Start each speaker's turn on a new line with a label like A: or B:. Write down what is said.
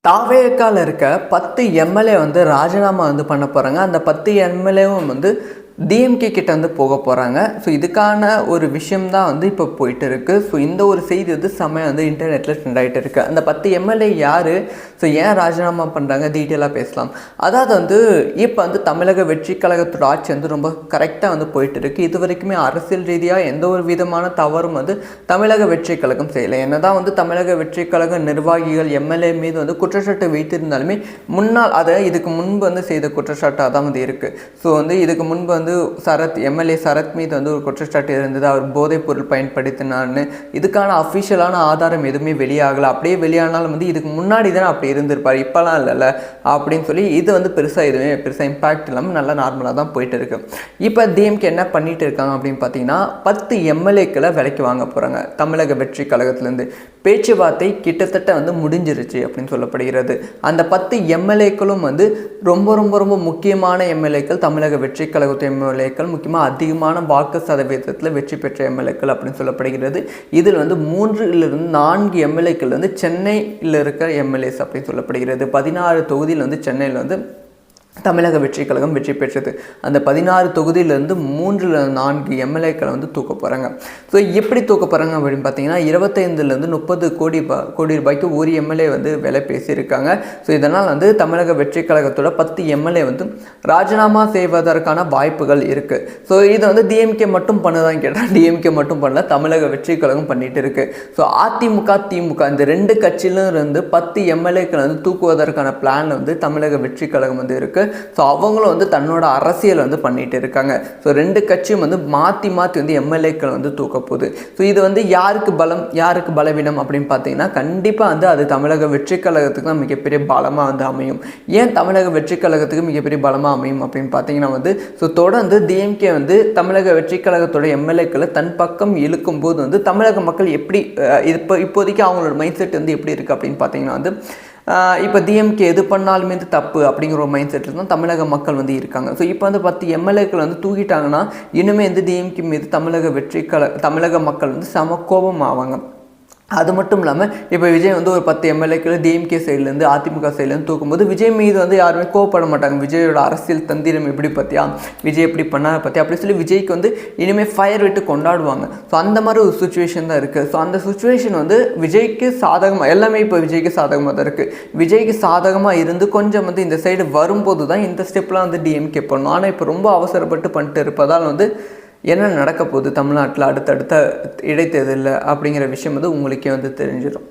A: தாவேக்கால இருக்க 10 எம்எல்ஏ வந்து ராஜினாமா வந்து பண்ண போகிறாங்க. அந்த 10 எம்எல்ஏவும் வந்து டிஎம்கே கிட்ட வந்து போக போகிறாங்க. ஸோ இதுக்கான ஒரு விஷயம் தான் வந்து இப்போ போயிட்டு இருக்குது. ஸோ இந்த ஒரு செய்தி வந்து செம்மையாக வந்து இன்டர்நெட்டில் ட்ரெண்ட் ஆகிட்டு இருக்குது. அந்த 10 எம்எல்ஏ யார், ஸோ ஏன் ராஜினாமா பண்ணுறாங்க, டீட்டெயிலாக பேசலாம். அதாவது வந்து இப்போ வந்து தமிழக வெற்றி கழகத்தோட ஆட்சி வந்து ரொம்ப கரெக்டாக வந்து போயிட்டு இருக்குது. இது வரைக்குமே அரசியல் ரீதியாக எந்த ஒரு விதமான தவறும் வந்து தமிழக வெற்றி கழகம் செய்யலை. என்னதான் வந்து தமிழக வெற்றி கழக நிர்வாகிகள் எம்எல்ஏ மீது வந்து குற்றச்சாட்டு வைத்திருந்தாலுமே முன்னால் அதை இதுக்கு முன்பு வந்து செய்த குற்றச்சாட்டாக தான் வந்து இருக்குது. ஸோ வந்து இதுக்கு முன்பு வந்து எம்எல்ஏ சரத் மீது வந்து ஒரு குற்றச்சாட்டு இருந்தது, அவர் போதைப் பொருள் பயன்படுத்தினான்னு. இதுக்கான அஃபிஷியலான ஆதாரம் எதுவுமே வெளியாகலை. அப்படியே வெளியானாலும் வந்து இதுக்கு முன்னாடி தானே அப்படி இருந்திருப்பார், இப்போலாம் இல்லைல்ல அப்படின்னு சொல்லி இது வந்து எதுவுமே பெருசாக இம்பாக்ட் இல்லாமல் நல்லா நார்மலாக தான் போயிட்டு இருக்கு. இப்போ டிஎம்கே என்ன பண்ணிட்டு இருக்காங்க அப்படின்னு பார்த்தீங்கன்னா 10 எம்எல்ஏக்களை விலைக்கு வாங்க போகிறாங்க தமிழக வெற்றி கழகத்திலேருந்து. பேச்சுவார்த்தை கிட்டத்தட்ட வந்து முடிஞ்சிருச்சு அப்படின்னு சொல்லப்படுகிறது. அந்த 10 எம்எல்ஏக்களும் வந்து ரொம்ப ரொம்ப ரொம்ப முக்கியமான எம்எல்ஏக்கள், தமிழக வெற்றி கழகத்து எம்எல்ஏக்கள், முக்கியமாக அதிகமான வாக்கு சதவீதத்தில் வெற்றி பெற்ற எம்எல்ஏக்கள் அப்படின்னு சொல்லப்படுகிறது. இதில் வந்து 3 to 4 எம்எல்ஏக்கள் வந்து சென்னையில் இருக்கிற எம்எல்ஏஸ் அப்படின்னு சொல்லப்படுகிறது. 16 தொகுதியில் வந்து சென்னையில் வந்து தமிழக வெற்றி கழகம் வெற்றி பெற்றது. அந்த 16 தொகுதியிலேருந்து 3 to 4 எம்எல்ஏக்களை வந்து தூக்க போகிறாங்க. ஸோ எப்படி தூக்க போகிறாங்க அப்படின்னு பார்த்தீங்கன்னா 25 to 30 கோடி ரூபாய்க்கு ஒரு எம்எல்ஏ வந்து விலை பேசியிருக்காங்க. ஸோ இதனால் வந்து தமிழக வெற்றி கழகத்தோட 10 எம்எல்ஏ வந்து ராஜினாமா செய்வதற்கான வாய்ப்புகள் இருக்குது. ஸோ இதை வந்து டிஎம்கே மட்டும் பண்ணுதான் கேட்டால் டிஎம்கே மட்டும் பண்ணல, தமிழக வெற்றி கழகம் பண்ணிட்டு இருக்கு. ஸோ அதிமுக திமுக இந்த 2 கட்சியிலும் இருந்து 10 எம்எல்ஏக்களை வந்து தூக்குவதற்கான பிளான் வந்து தமிழக வெற்றி கழகம் வந்து இருக்குது. ஸோ அவங்களும் வந்து தன்னோட அரசியல் வந்து பண்ணிட்டு இருக்காங்க. ஸோ 2 கட்சியும் வந்து மாற்றி வந்து எம்எல்ஏக்கள் வந்து தூக்க போகுது. ஸோ இது வந்து யாருக்கு பலம் யாருக்கு பலவீனம் அப்படின்னு பார்த்தீங்கன்னா கண்டிப்பாக வந்து அது தமிழக வெற்றி கழகத்துக்கு தான் மிகப்பெரிய பலமாக வந்து அமையும். ஏன் தமிழக வெற்றி கழகத்துக்கு மிகப்பெரிய பலமாக அமையும் அப்படின்னு பார்த்தீங்கன்னா வந்து ஸோ தொடர்ந்து டிஎம்கே வந்து தமிழக வெற்றி கழகத்தோட எம்எல்ஏக்களை தன் பக்கம் இழுக்கும் போது வந்து தமிழக மக்கள் எப்படி இப்போதைக்கு அவங்களோட மைண்ட் செட் வந்து எப்படி இருக்குது அப்படின்னு பார்த்தீங்கன்னா வந்து இப்போ டிஎம்கே எது பண்ணாலுமே வந்து தப்பு அப்படிங்கிற ஒரு மைண்ட் செட்டில் தான் தமிழக மக்கள் வந்து இருக்காங்க. ஸோ இப்போ வந்து 10 எம்எல்ஏக்கள் வந்து தூக்கிட்டாங்கன்னா இனிமேல் வந்து டிஎம்கே மீது தமிழக மக்கள் வந்து சம கோபம் ஆவாங்க. அது மட்டும் இல்லாமல் இப்போ விஜய் வந்து ஒரு 10 எம்எல்ஏக்கள் டிஎம்கே சைட்லேருந்து அதிமுக சைட்லேருந்து தூக்கும்போது விஜய் மீது வந்து யாருமே கோவப்பட மாட்டாங்க. விஜயோட அரசியல் தந்திரம் எப்படி பார்த்தியா, விஜய் எப்படி பண்ணார் பார்த்தியா அப்படி சொல்லி விஜய்க்கு வந்து இனிமேல் ஃபயர் விட்டு கொண்டாடுவாங்க. ஸோ அந்த மாதிரி ஒரு சுச்சுவேஷன் தான் இருக்குது. ஸோ அந்த சுச்சுவேஷன் வந்து விஜய்க்கு சாதகமாக எல்லாமே இப்போ விஜய்க்கு சாதகமாக தான் இருக்குது. விஜய்க்கு சாதகமாக இருந்து கொஞ்சம் வந்து இந்த சைடு வரும்போது தான் இந்த ஸ்டெப்லாம் வந்து டிஎம்கே பண்ணணும். ஆனால் இப்போ ரொம்ப அவசரப்பட்டு பண்ணிட்டு இருப்பதால் வந்து என்ன நடக்க போகுது தமிழ்நாட்டில் அடுத்தடுத்த இடைத்தேர்தலில் அப்படிங்கிற விஷயம் வந்து உங்களுக்கே வந்து தெரிஞ்சிடும்.